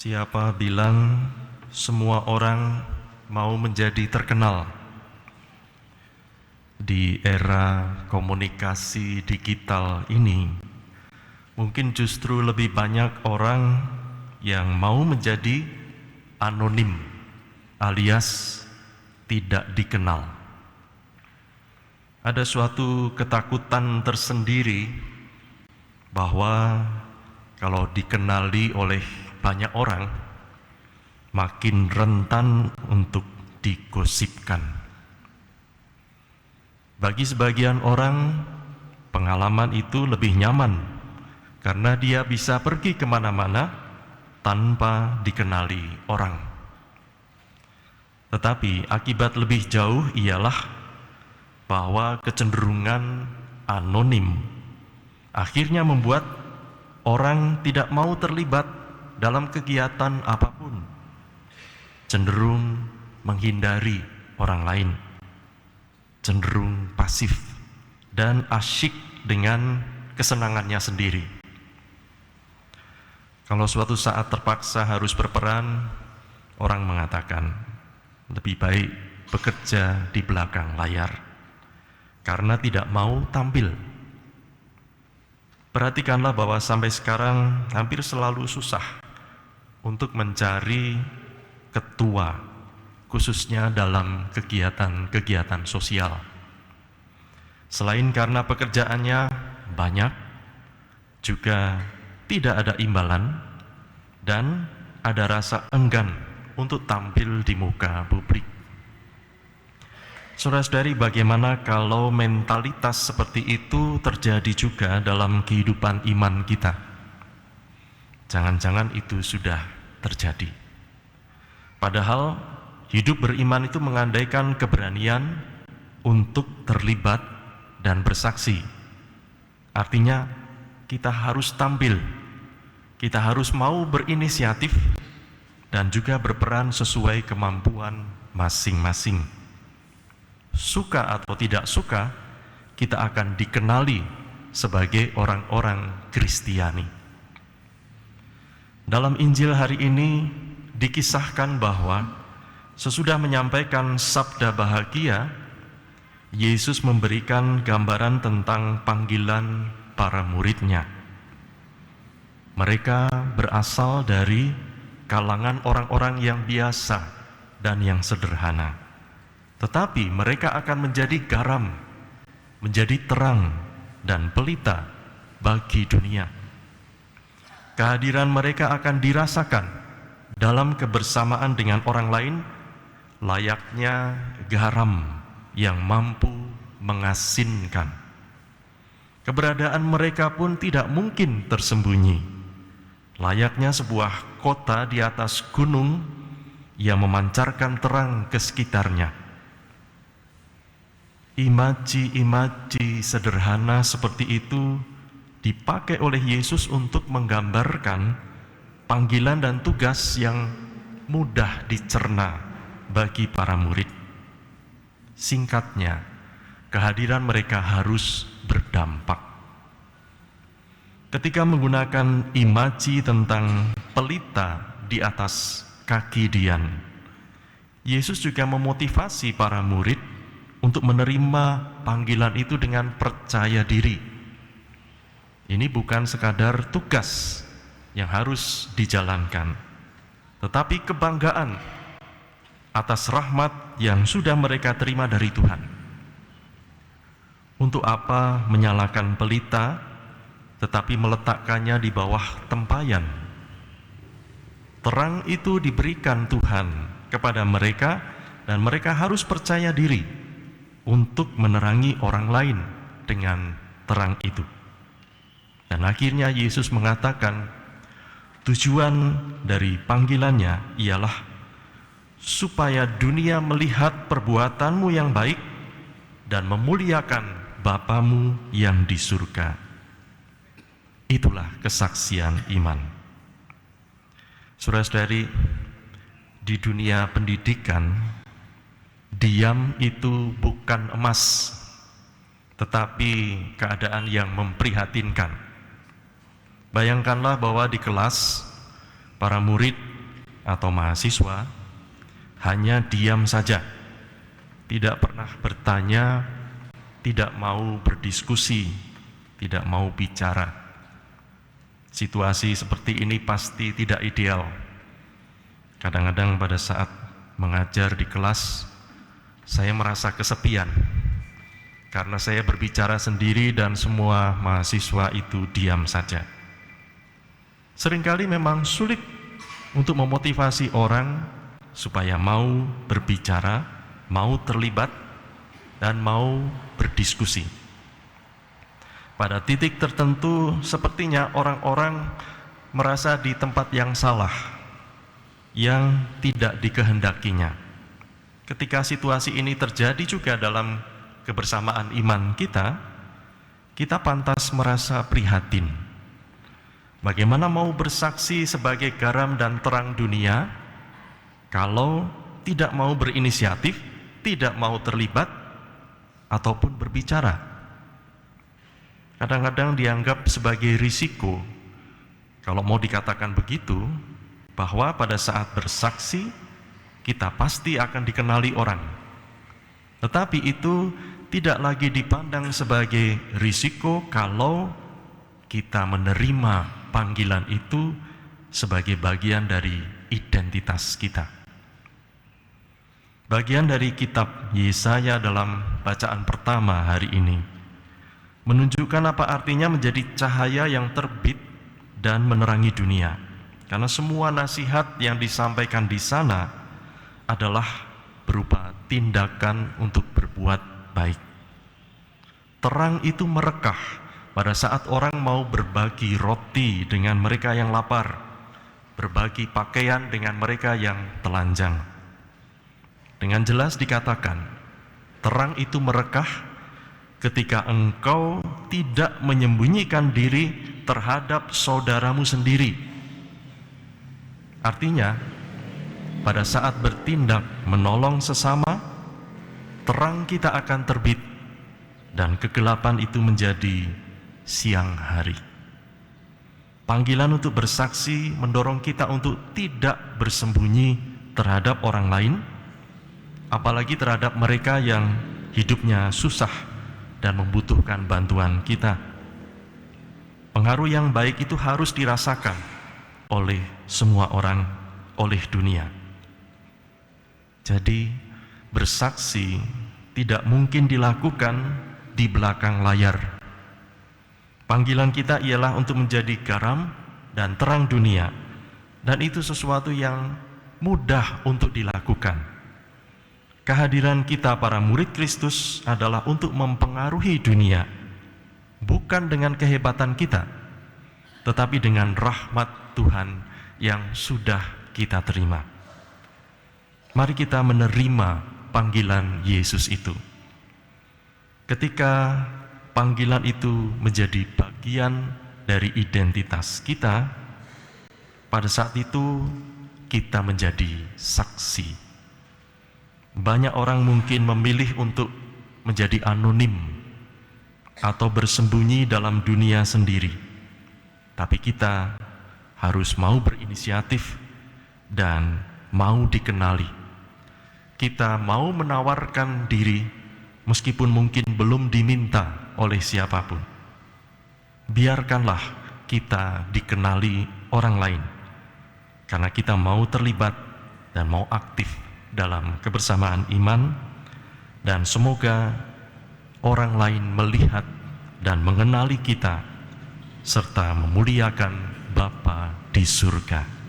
Siapa bilang semua orang mau menjadi terkenal? Di era komunikasi digital ini, mungkin justru lebih banyak orang yang mau menjadi anonim alias tidak dikenal. Ada suatu ketakutan tersendiri bahwa kalau dikenali oleh banyak orang, makin rentan untuk digosipkan. Bagi sebagian orang, pengalaman itu lebih nyaman karena dia bisa pergi kemana-mana tanpa dikenali orang. Tetapi akibat lebih jauh ialah bahwa kecenderungan anonim akhirnya membuat orang tidak mau terlibat dalam kegiatan apapun, cenderung menghindari orang lain, cenderung pasif dan asyik dengan kesenangannya sendiri. Kalau suatu saat terpaksa harus berperan, orang mengatakan lebih baik bekerja di belakang layar karena tidak mau tampil. Perhatikanlah bahwa sampai sekarang hampir selalu susah untuk mencari ketua, khususnya dalam kegiatan-kegiatan sosial. Selain karena pekerjaannya banyak, juga tidak ada imbalan dan ada rasa enggan untuk tampil di muka publik. Saudara-saudari, bagaimana kalau mentalitas seperti itu terjadi juga dalam kehidupan iman kita? Jangan-jangan itu sudah terjadi. Padahal hidup beriman itu mengandaikan keberanian untuk terlibat dan bersaksi. Artinya kita harus tampil, kita harus mau berinisiatif dan juga berperan sesuai kemampuan masing-masing. Suka atau tidak suka, kita akan dikenali sebagai orang-orang Kristiani. Dalam Injil hari ini dikisahkan bahwa sesudah menyampaikan sabda bahagia, Yesus memberikan gambaran tentang panggilan para murid-Nya. Mereka berasal dari kalangan orang-orang yang biasa dan yang sederhana. Tetapi mereka akan menjadi garam, menjadi terang dan pelita bagi dunia. Kehadiran mereka akan dirasakan dalam kebersamaan dengan orang lain, layaknya garam yang mampu mengasinkan. Keberadaan mereka pun tidak mungkin tersembunyi, layaknya sebuah kota di atas gunung yang memancarkan terang ke sekitarnya. Imaji-imaji sederhana seperti itu dipakai oleh Yesus untuk menggambarkan panggilan dan tugas yang mudah dicerna bagi para murid. Singkatnya, kehadiran mereka harus berdampak. Ketika menggunakan imaji tentang pelita di atas kaki Dian, Yesus juga memotivasi para murid untuk menerima panggilan itu dengan percaya diri. Ini bukan sekadar tugas yang harus dijalankan, tetapi kebanggaan atas rahmat yang sudah mereka terima dari Tuhan. Untuk apa menyalakan pelita, tetapi meletakkannya di bawah tempayan? Terang itu diberikan Tuhan kepada mereka, dan mereka harus percaya diri untuk menerangi orang lain dengan terang itu. Dan akhirnya Yesus mengatakan, tujuan dari panggilannya ialah supaya dunia melihat perbuatanmu yang baik dan memuliakan Bapamu yang di surga. Itulah kesaksian iman. Saudara-saudari, di dunia pendidikan, diam itu bukan emas, tetapi keadaan yang memprihatinkan. Bayangkanlah bahwa di kelas para murid atau mahasiswa hanya diam saja, tidak pernah bertanya, tidak mau berdiskusi, tidak mau bicara. Situasi seperti ini pasti tidak ideal. Kadang-kadang pada saat mengajar di kelas, saya merasa kesepian karena saya berbicara sendiri dan semua mahasiswa itu diam saja. Seringkali memang sulit untuk memotivasi orang supaya mau berbicara, mau terlibat, dan mau berdiskusi. Pada titik tertentu, sepertinya orang-orang merasa di tempat yang salah, yang tidak dikehendakinya. Ketika situasi ini terjadi juga dalam kebersamaan iman kita, kita pantas merasa prihatin. Bagaimana mau bersaksi sebagai garam dan terang dunia kalau tidak mau berinisiatif, tidak mau terlibat, ataupun berbicara? Kadang-kadang dianggap sebagai risiko, kalau mau dikatakan begitu, bahwa pada saat bersaksi, kita pasti akan dikenali orang. Tetapi itu tidak lagi dipandang sebagai risiko kalau kita menerima panggilan itu sebagai bagian dari identitas kita. Bagian dari kitab Yesaya dalam bacaan pertama hari ini menunjukkan apa artinya menjadi cahaya yang terbit dan menerangi dunia. Karena semua nasihat yang disampaikan di sana adalah berupa tindakan untuk berbuat baik. Terang itu merekah pada saat orang mau berbagi roti dengan mereka yang lapar, berbagi pakaian dengan mereka yang telanjang. Dengan jelas dikatakan, terang itu merekah ketika engkau tidak menyembunyikan diri terhadap saudaramu sendiri. Artinya, pada saat bertindak menolong sesama, terang kita akan terbit dan kegelapan itu menjadi siang hari. Panggilan untuk bersaksi mendorong kita untuk tidak bersembunyi terhadap orang lain, apalagi terhadap mereka yang hidupnya susah dan membutuhkan bantuan kita. Pengaruh yang baik itu harus dirasakan oleh semua orang, oleh dunia. Jadi, bersaksi tidak mungkin dilakukan di belakang layar. Panggilan kita ialah untuk menjadi garam dan terang dunia, dan itu sesuatu yang mudah untuk dilakukan. Kehadiran kita para murid Kristus adalah untuk mempengaruhi dunia, bukan dengan kehebatan kita, tetapi dengan rahmat Tuhan yang sudah kita terima. Mari kita menerima panggilan Yesus itu. Ketika panggilan itu menjadi bagian dari identitas kita, pada saat itu kita menjadi saksi. Banyak orang mungkin memilih untuk menjadi anonim atau bersembunyi dalam dunia sendiri. Tapi kita harus mau berinisiatif dan mau dikenali. Kita mau menawarkan diri meskipun mungkin belum diminta oleh siapapun. Biarkanlah kita dikenali orang lain, karena kita mau terlibat dan mau aktif dalam kebersamaan iman, dan semoga orang lain melihat dan mengenali kita serta memuliakan Bapa di surga.